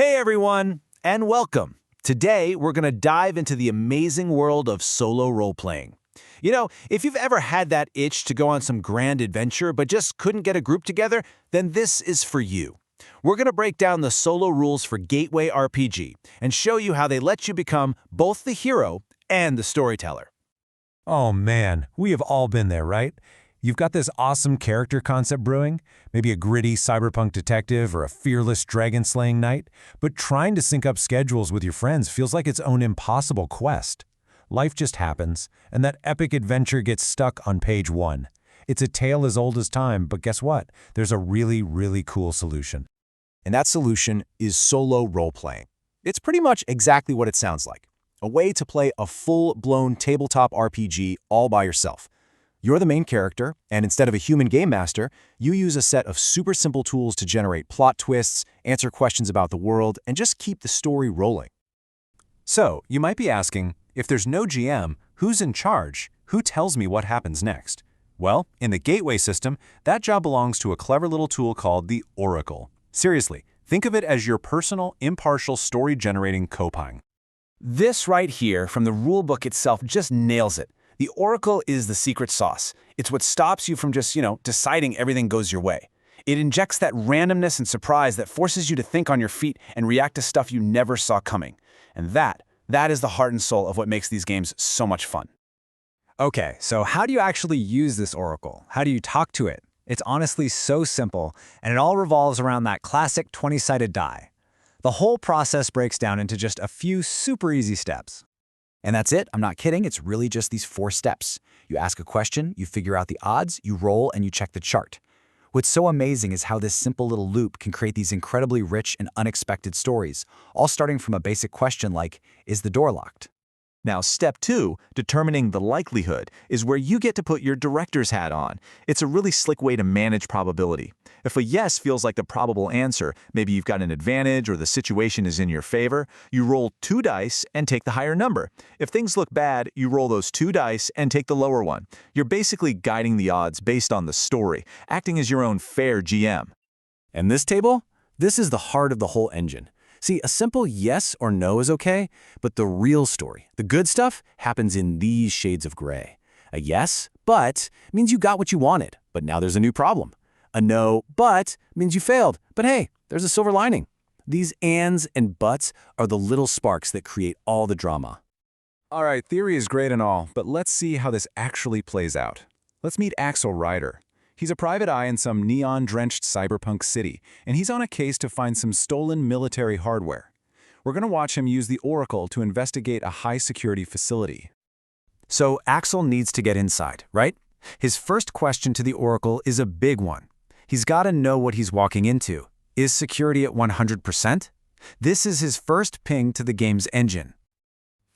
Hey everyone, and welcome. Today, we're going to dive into the amazing world of solo role-playing. You know, if you've ever had that itch to go on some grand adventure but just couldn't get a group together, then this is for you. We're going to break down the solo rules for Gateway RPG and show you how they let you become both the hero and the storyteller. Oh man, we have all been there, right? You've got this awesome character concept brewing, maybe a gritty cyberpunk detective or a fearless dragon-slaying knight, but trying to sync up schedules with your friends feels like its own impossible quest. Life just happens, and that epic adventure gets stuck on page 1. It's a tale as old as time, but guess what? There's a really cool solution. And that solution is solo role-playing. It's pretty much exactly what it sounds like. A way to play a full-blown tabletop RPG all by yourself. You're the main character, and instead of a human game master, you use a set of super simple tools to generate plot twists, answer questions about the world, and just keep the story rolling. So, you might be asking, if there's no GM, who's in charge? Who tells me what happens next? Well, in the Gateway system, that job belongs to a clever little tool called the Oracle. Seriously, think of it as your personal, impartial story-generating copilot. This right here from the rulebook itself just nails it. The Oracle is the secret sauce. It's what stops you from just, deciding everything goes your way. It injects that randomness and surprise that forces you to think on your feet and react to stuff you never saw coming. And that is the heart and soul of what makes these games so much fun. Okay, so how do you actually use this Oracle? How do you talk to it? It's honestly so simple, and it all revolves around that classic 20-sided die. The whole process breaks down into just a few super easy steps. And that's it. I'm not kidding. It's really just these 4 steps. You ask a question, you figure out the odds, you roll, and you check the chart. What's so amazing is how this simple little loop can create these incredibly rich and unexpected stories, all starting from a basic question like, is the door locked? Now, step 2, determining the likelihood, is where you get to put your director's hat on. It's a really slick way to manage probability. If a yes feels like the probable answer, maybe you've got an advantage or the situation is in your favor, you roll 2 dice and take the higher number. If things look bad, you roll those 2 dice and take the lower one. You're basically guiding the odds based on the story, acting as your own fair GM. And this table? This is the heart of the whole engine. See, a simple yes or no is okay, but the real story, the good stuff, happens in these shades of gray. A yes, but means you got what you wanted, but now there's a new problem. A no, but means you failed, but hey, there's a silver lining. These ands and buts are the little sparks that create all the drama. All right, theory is great and all, but let's see how this actually plays out. Let's meet Axel Ryder. He's a private eye in some neon-drenched cyberpunk city, and he's on a case to find some stolen military hardware. We're going to watch him use the Oracle to investigate a high-security facility. So Axel needs to get inside, right? His first question to the Oracle is a big one. He's got to know what he's walking into. Is security at 100%? This is his first ping to the game's engine.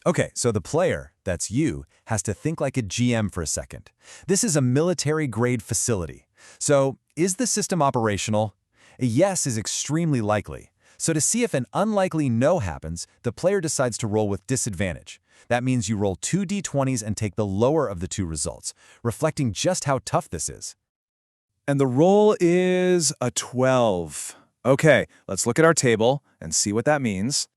Okay, so the player, that's you, has to think like a GM for a second. This is a military-grade facility. So, is the system operational? A yes is extremely likely. So to see if an unlikely no happens, the player decides to roll with disadvantage. That means you roll 2 d20s and take the lower of the 2 results, reflecting just how tough this is. And the roll is a 12. Okay, let's look at our table and see what that means.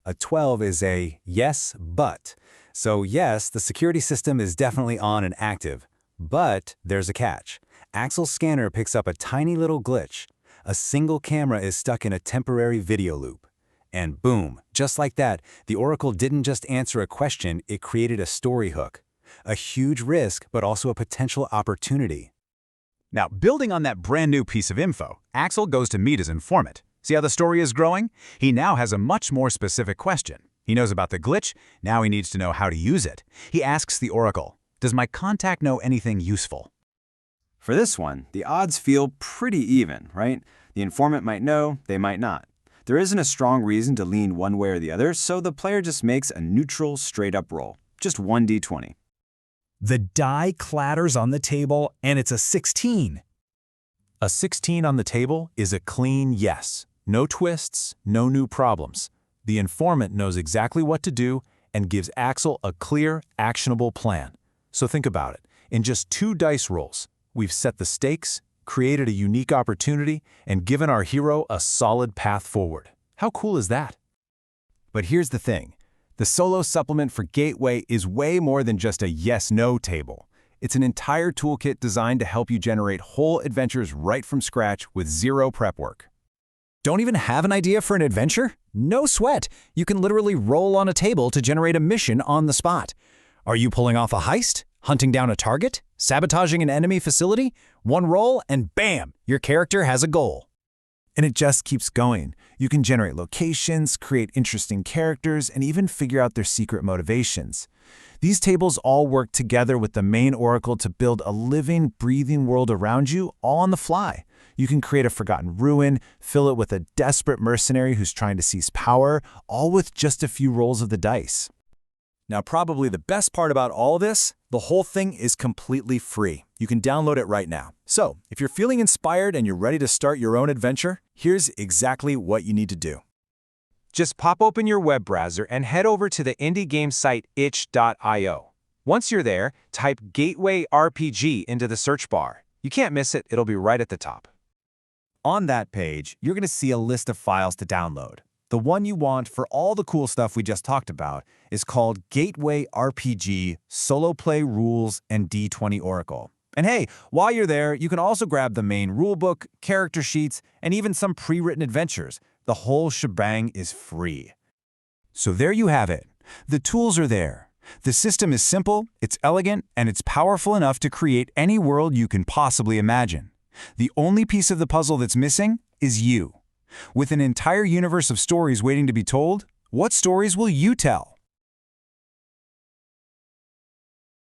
A 12 is a yes, but. So yes, the security system is definitely on and active. But there's a catch. Axel's scanner picks up a tiny little glitch. A single camera is stuck in a temporary video loop. And boom, just like that, the Oracle didn't just answer a question, it created a story hook. A huge risk, but also a potential opportunity. Now, building on that brand new piece of info, Axel goes to meet his informant. See how the story is growing? He now has a much more specific question. He knows about the glitch, now he needs to know how to use it. He asks the Oracle, does my contact know anything useful? For this one, the odds feel pretty even, right? The informant might know, they might not. There isn't a strong reason to lean one way or the other, so the player just makes a neutral, straight-up roll. Just 1 d20. The die clatters on the table, and it's a 16. A 16 on the table is a clean yes. No twists, no new problems. The informant knows exactly what to do and gives Axel a clear, actionable plan. So think about it. In just 2 dice rolls, we've set the stakes, created a unique opportunity, and given our hero a solid path forward. How cool is that? But here's the thing. The solo supplement for Gateway is way more than just a yes-no table. It's an entire toolkit designed to help you generate whole adventures right from scratch with zero prep work. Don't even have an idea for an adventure? No sweat. You can literally roll on a table to generate a mission on the spot. Are you pulling off a heist? Hunting down a target? Sabotaging an enemy facility? One roll and bam, your character has a goal. And it just keeps going. You can generate locations, create interesting characters, and even figure out their secret motivations. These tables all work together with the main oracle to build a living, breathing world around you, all on the fly. You can create a forgotten ruin, fill it with a desperate mercenary who's trying to seize power, all with just a few rolls of the dice. Now, probably the best part about all this, the whole thing is completely free. You can download it right now. So, if you're feeling inspired and you're ready to start your own adventure, here's exactly what you need to do. Just pop open your web browser and head over to the indie game site itch.io. Once you're there, type Gateway RPG into the search bar. You can't miss it, it'll be right at the top. On that page, you're going to see a list of files to download. The one you want for all the cool stuff we just talked about is called Gateway RPG Solo Play Rules and D20 Oracle. And hey, while you're there, you can also grab the main rulebook, character sheets, and even some pre-written adventures. The whole shebang is free. So there you have it. The tools are there. The system is simple, it's elegant, and it's powerful enough to create any world you can possibly imagine. The only piece of the puzzle that's missing is you. With an entire universe of stories waiting to be told, what stories will you tell?